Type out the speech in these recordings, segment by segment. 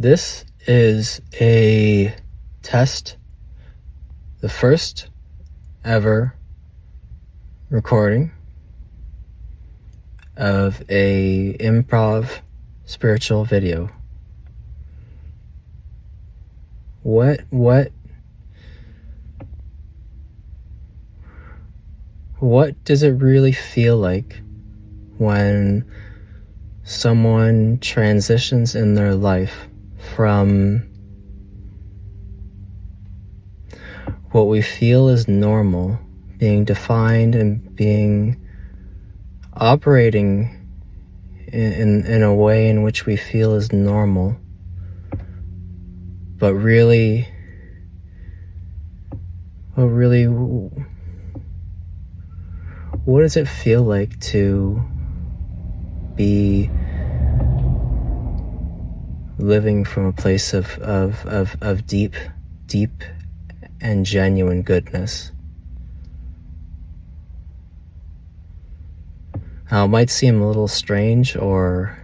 This is a test, the first ever recording of a improv spiritual video. What does it really feel like when someone transitions in their life from what we feel is normal, being defined and being operating in a way in which we feel is normal, but really what does it feel like to be living from a place of deep and genuine goodness? Now, it might seem a little strange, or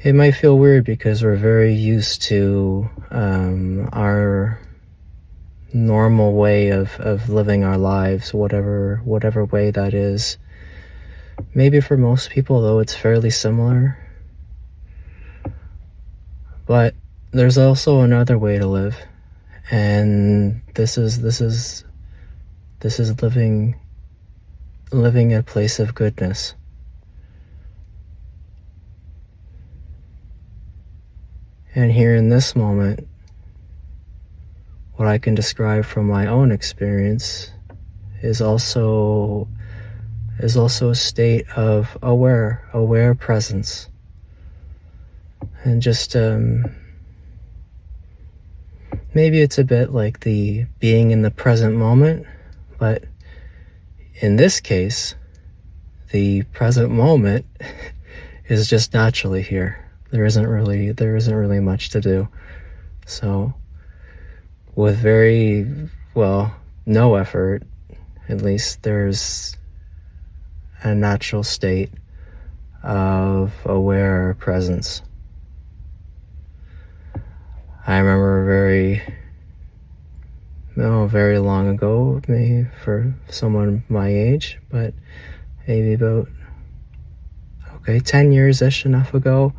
it might feel weird because we're very used to our normal way of living our lives, whatever way that is. Maybe for most people, though, it's fairly similar. But there's also another way to live, and this is living a place of goodness. And here in this moment, what I can describe from my own experience is also a state of aware presence. And just maybe it's a bit like the being in the present moment, but in this case, the present moment is just naturally here. There isn't really much to do. So with no effort, at least, there's a natural state of aware presence. I remember very long ago, maybe for someone my age, but maybe about 10 years-ish enough ago,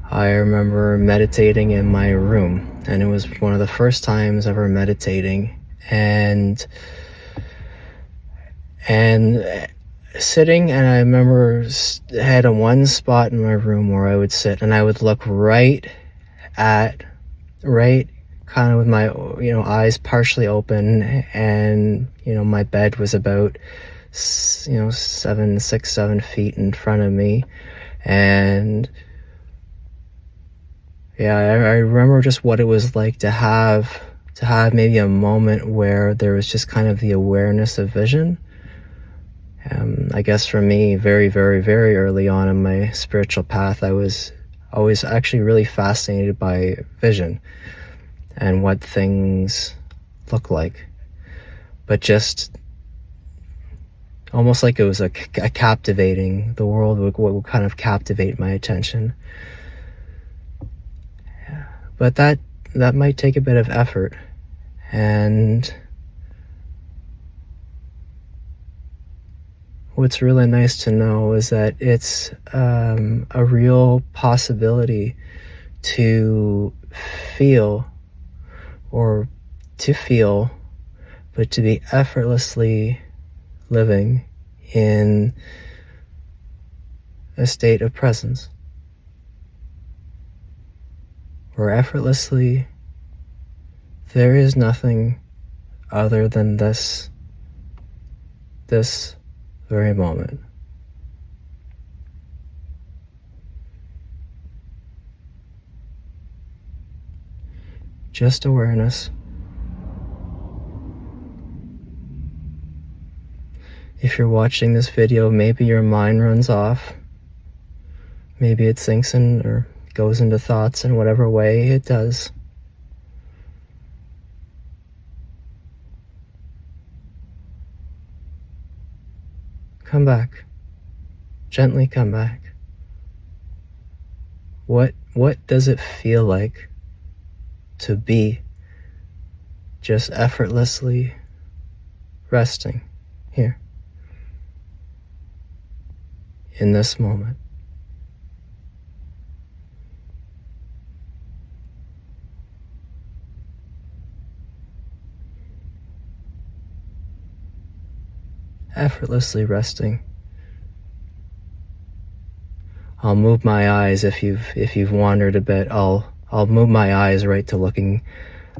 I remember meditating in my room, and it was one of the first times ever meditating, and sitting, and I remember had one spot in my room where I would sit, and I would look right kind of with my eyes partially open, and my bed was about 7 feet in front of me. And yeah, I remember just what it was like to have maybe a moment where there was just kind of the awareness of vision. I guess for me, very, very, very early on in my spiritual path, I was always actually really fascinated by vision and what things look like, but just almost like it was a captivating, the world would kind of captivate my attention. Yeah. But that might take a bit of effort, and what's really nice to know is that it's a real possibility to feel, but to be effortlessly living in a state of presence, where effortlessly there is nothing other than this very moment. Just awareness. If you're watching this video, maybe your mind runs off. Maybe it sinks in or goes into thoughts in whatever way it does. Come back. Gently come back. What what does it feel like to be just effortlessly resting here in this moment? Effortlessly resting. I'll move my eyes if you've wandered a bit. I'll move my eyes right to looking.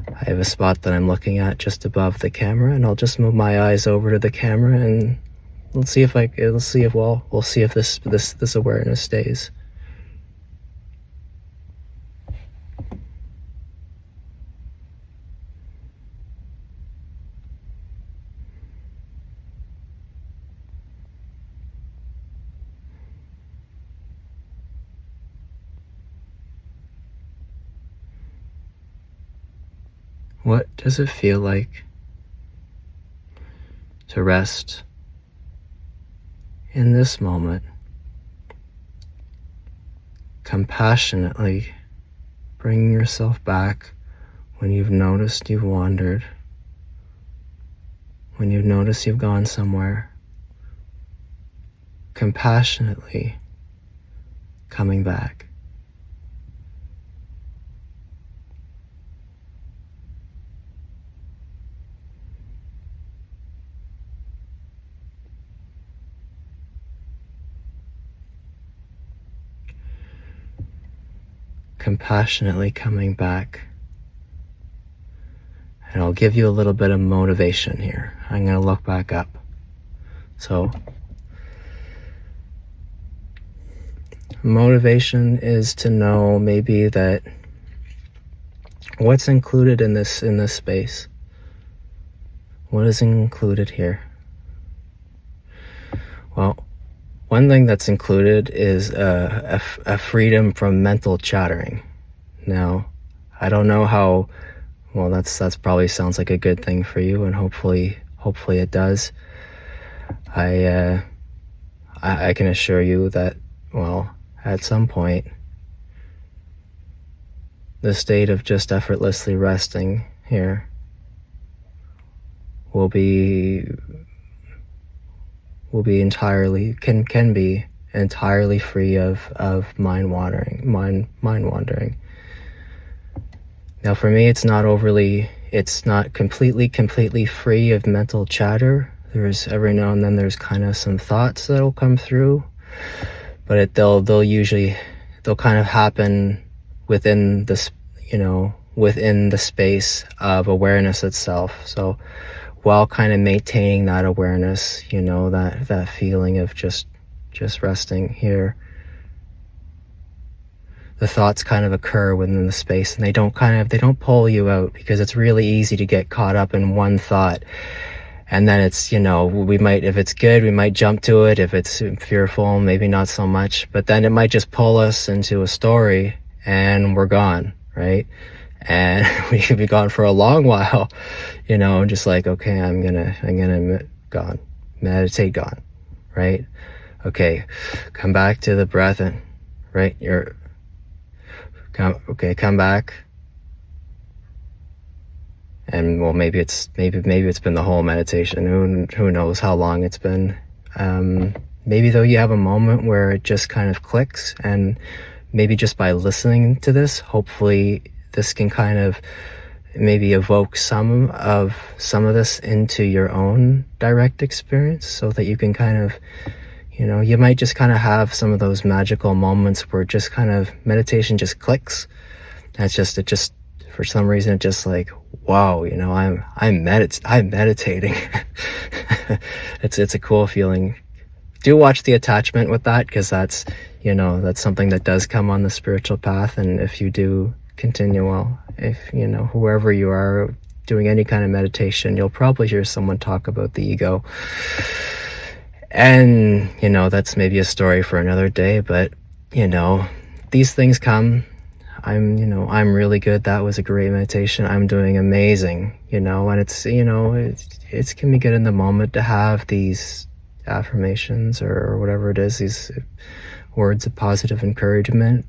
I have a spot that I'm looking at just above the camera, and I'll just move my eyes over to the camera, and we'll see if this awareness stays. What does it feel like to rest in this moment, compassionately bringing yourself back when you've noticed you've wandered, when you've noticed you've gone somewhere, compassionately coming back. Compassionately coming back. And I'll give you a little bit of motivation here. I'm going to look back up. So, motivation is to know maybe that what's included in this space. What is included here? Well, one thing that's included is a freedom from mental chattering. Now, I don't know how well that's probably sounds like a good thing for you, and hopefully it does. I can assure you that, well, at some point, the state of just effortlessly resting here will be entirely can be entirely free of mind wandering. Now, for me, it's not completely free of mental chatter. There's every now and then there's kind of some thoughts that'll come through, but they'll kind of happen within this, within the space of awareness itself. So while kind of maintaining that awareness, that feeling of just resting here, the thoughts kind of occur within the space, and they don't pull you out, because it's really easy to get caught up in one thought. And then it's, if it's good, we might jump to it. If it's fearful, maybe not so much, but then it might just pull us into a story and we're gone, right? And we could be gone for a long while, just like, okay, I'm gonna gone, meditate, gone, right? Okay, come back to the breath, and right, come back. And well, maybe it's been the whole meditation. Who knows how long it's been? Maybe though you have a moment where it just kind of clicks, and maybe just by listening to this, hopefully this can kind of maybe evoke some of this into your own direct experience, so that you can kind of, you might just kind of have some of those magical moments where just kind of meditation just clicks. And it just for some reason, it just like, wow, I'm meditating. It's a cool feeling. Do watch the attachment with that, because that's something that does come on the spiritual path. And if you do continue, well, if whoever you are doing any kind of meditation, you'll probably hear someone talk about the ego. And that's maybe a story for another day, but these things come. I'm really good. That was a great meditation. I'm doing amazing, and it can be good in the moment to have these affirmations or whatever it is, these words of positive encouragement.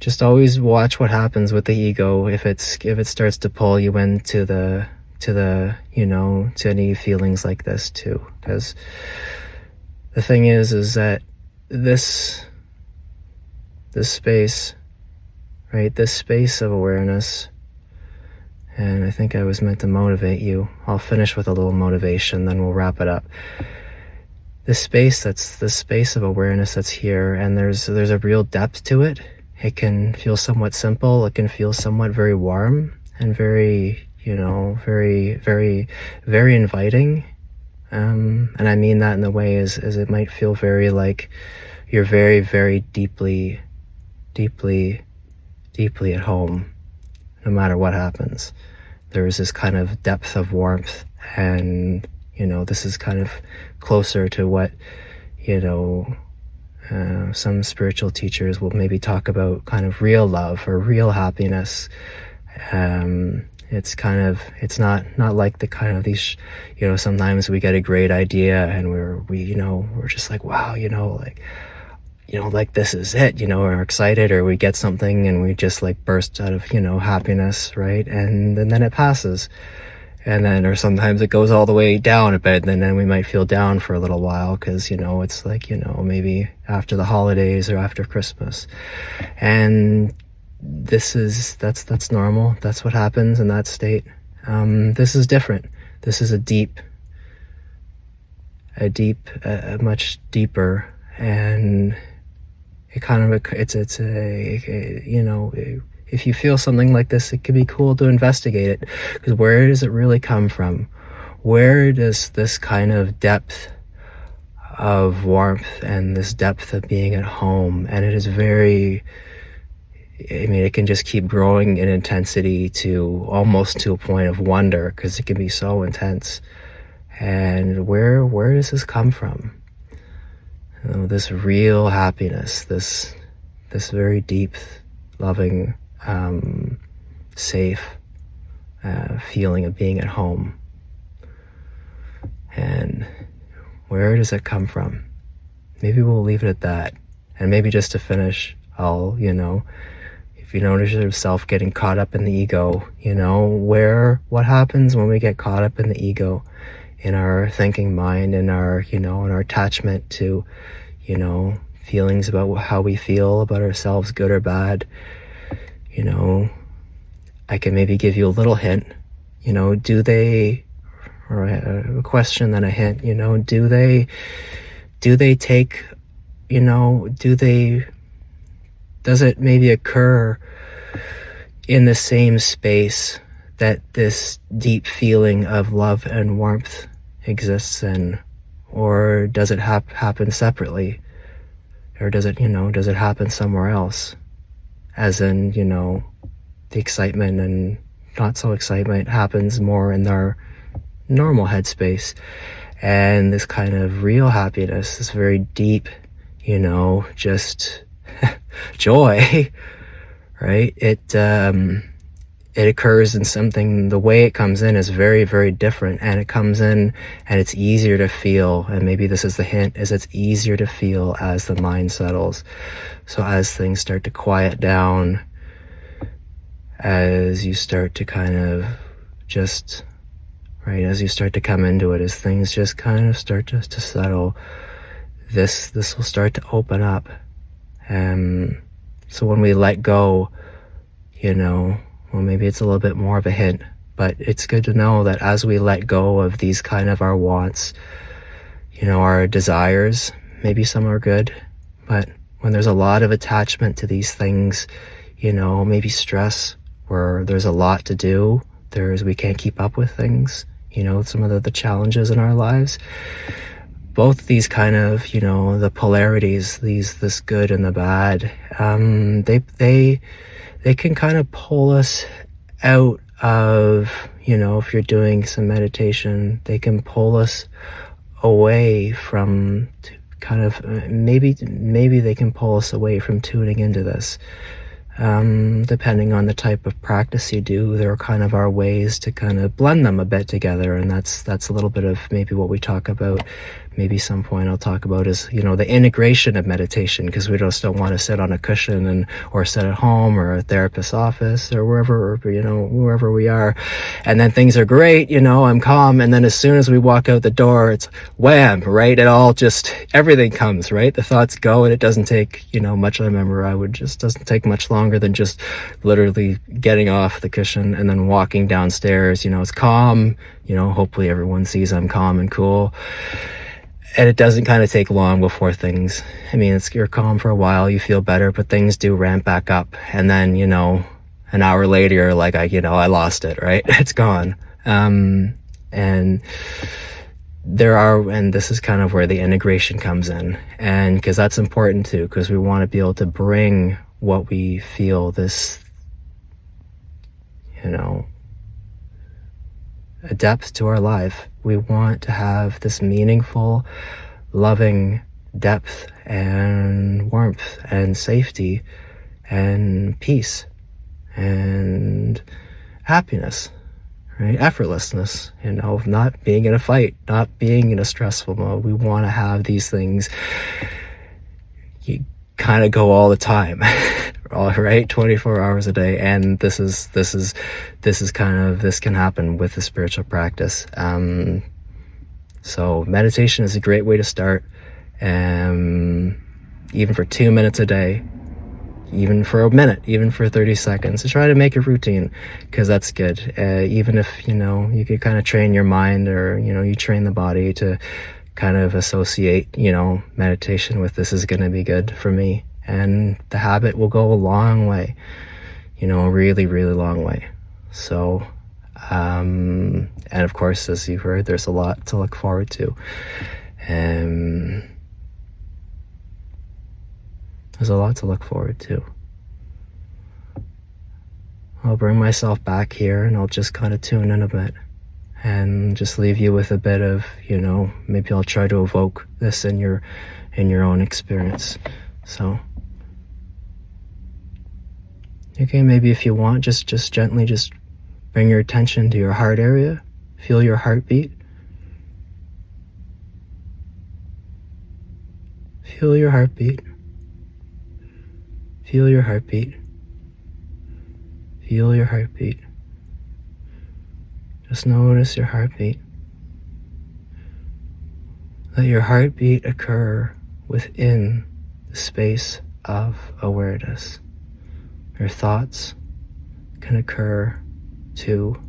Just always watch what happens with the ego if it starts to pull you into the to any feelings like this too. Because the thing is that this space, right? This space of awareness, and I think I was meant to motivate you. I'll finish with a little motivation, then we'll wrap it up. This space of awareness that's here, and there's a real depth to it. It can feel somewhat simple. It can feel somewhat very warm and very, very, very, very inviting. And I mean that in the way as it might feel very like you're very, very deeply, deeply, deeply at home, no matter what happens. There's this kind of depth of warmth, and, this is kind of closer to what, some spiritual teachers will maybe talk about kind of real love or real happiness. It's not like the kind of these, sometimes we get a great idea and we're just like, wow, like this is it, we're excited, or we get something and we just like burst out of, happiness, right? And then it passes. And then, or sometimes it goes all the way down a bit, and then we might feel down for a little while because, it's like, maybe after the holidays or after Christmas. And that's normal. That's what happens in that state. This is different. This is a much deeper, and it kind of, if you feel something like this, it could be cool to investigate it, because where does it really come from? Where does this kind of depth of warmth and this depth of being at home, and it is very, it can just keep growing in intensity to almost to a point of wonder, because it can be so intense. And where does this come from? This real happiness, this very deep, loving, safe feeling of being at home. And where does it come from? Maybe we'll leave it at that. And maybe just to finish, if you notice yourself getting caught up in the ego, what happens when we get caught up in the ego, in our thinking mind, in our, in our attachment to, feelings about how we feel about ourselves, good or bad. I can maybe give you a little hint, do they, or a question then a hint, do they take, does it maybe occur in the same space that this deep feeling of love and warmth exists in, or does it happen separately, or does it happen somewhere else? As in, the excitement and not so excitement happens more in our normal headspace. And this kind of real happiness, this very deep, just joy, right? It occurs in something, the way it comes in is very, very different. And it comes in and it's easier to feel. And maybe this is the hint, is it's easier to feel as the mind settles. So as things start to quiet down, as you start to kind of just, right, as you start to come into it, as things just kind of start to settle, this will start to open up. So when we let go, well, maybe it's a little bit more of a hint, but it's good to know that as we let go of these kind of our wants, our desires, maybe some are good, but when there's a lot of attachment to these things, maybe stress, where there's a lot to do, we can't keep up with things, some of the challenges in our lives. Both these kind of, the polarities, this good and the bad, they can kind of pull us out of, if you're doing some meditation, they can pull us away from kind of, maybe they can pull us away from tuning into this. Depending on the type of practice you do, there kind of are ways to kind of blend them a bit together, and that's a little bit of maybe what we talk about maybe some point I'll talk about is, the integration of meditation, because we just don't want to sit on a cushion or sit at home or a therapist's office or wherever we are. And then things are great, I'm calm. And then as soon as we walk out the door, it's wham, right? Everything comes, right? The thoughts go, and it doesn't take, much. I remember doesn't take much longer than just literally getting off the cushion and then walking downstairs. It's calm, hopefully everyone sees I'm calm and cool. And it doesn't kind of take long before you're calm for a while, you feel better, but things do ramp back up. And then, an hour later, you're like, I lost it, right? It's gone. And this is kind of where the integration comes in. And because that's important too, because we want to be able to bring what we feel, this, a depth to our life. We want to have this meaningful, loving depth and warmth and safety and peace and happiness, right? Effortlessness, not being in a fight, not being in a stressful mode. We want to have these things kind of go all the time, all right, 24 hours a day. And this can happen with the spiritual practice. So meditation is a great way to start, even for 2 minutes a day, even for a minute, even for 30 seconds, to try to make a routine, because that's good. Even if, you could kind of train your mind, or, you train the body to kind of associate, meditation with, this is going to be good for me. And the habit will go a long way, a really, really long way. So, and of course, as you heard, there's a lot to look forward to. There's a lot to look forward to. I'll bring myself back here, and I'll just kind of tune in a bit and just leave you with a bit of, maybe I'll try to evoke this in your own experience. So, okay, maybe if you want, just gently just bring your attention to your heart area. Feel your heartbeat. Feel your heartbeat. Feel your heartbeat. Feel your heartbeat. Just notice your heartbeat. Let your heartbeat occur within the space of awareness. Your thoughts can occur too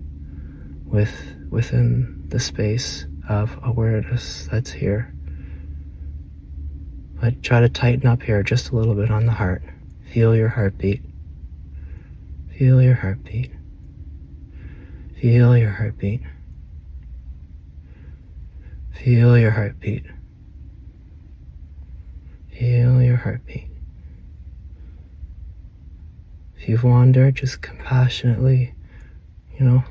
within the space of awareness that's here. But try to tighten up here just a little bit on the heart. Feel your heartbeat. Feel your heartbeat. Feel your heartbeat. Feel your heartbeat. Feel your heartbeat. If you've wandered, just compassionately,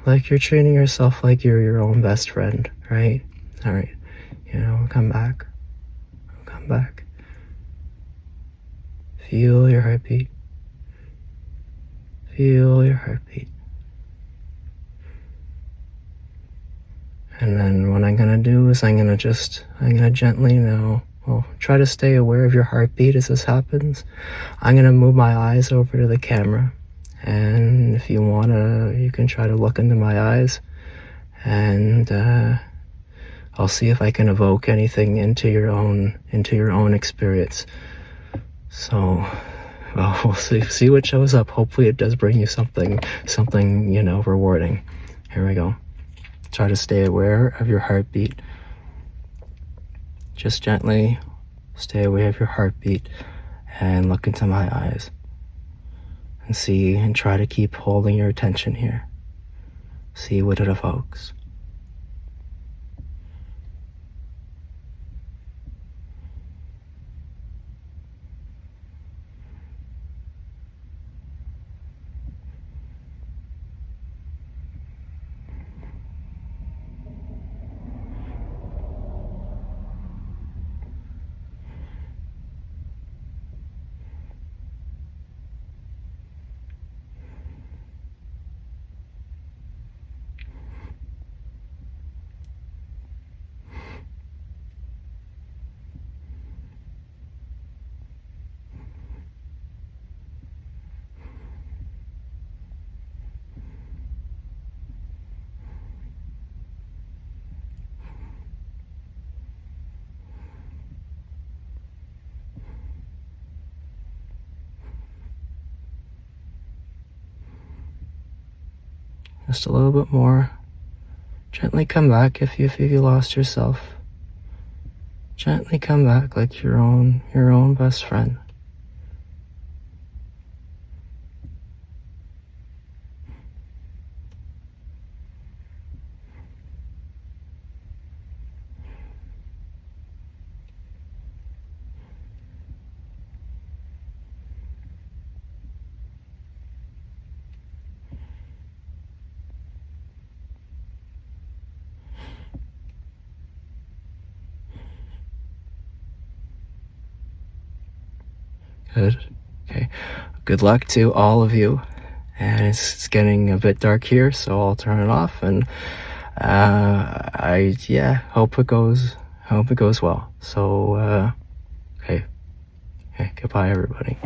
like you're treating yourself like you're your own best friend, right? All right, come back. Come back. Feel your heartbeat. Feel your heartbeat. And then what I'm going to do is I'm going to gently now, try to stay aware of your heartbeat as this happens. I'm going to move my eyes over to the camera. And if you want to, you can try to look into my eyes. And I'll see if I can evoke anything into your own experience. So, we'll see what shows up. Hopefully it does bring you something, rewarding. Here we go. Try to stay aware of your heartbeat. Just gently stay aware of your heartbeat and look into my eyes and see, and try to keep holding your attention here. See what it evokes. Just a little bit more. Gently come back if you lost yourself. Gently come back like your own best friend. Good. Okay. Good luck to all of you. And it's getting a bit dark here, so I'll turn it off. And hope it goes well. So okay. Okay. Goodbye, everybody.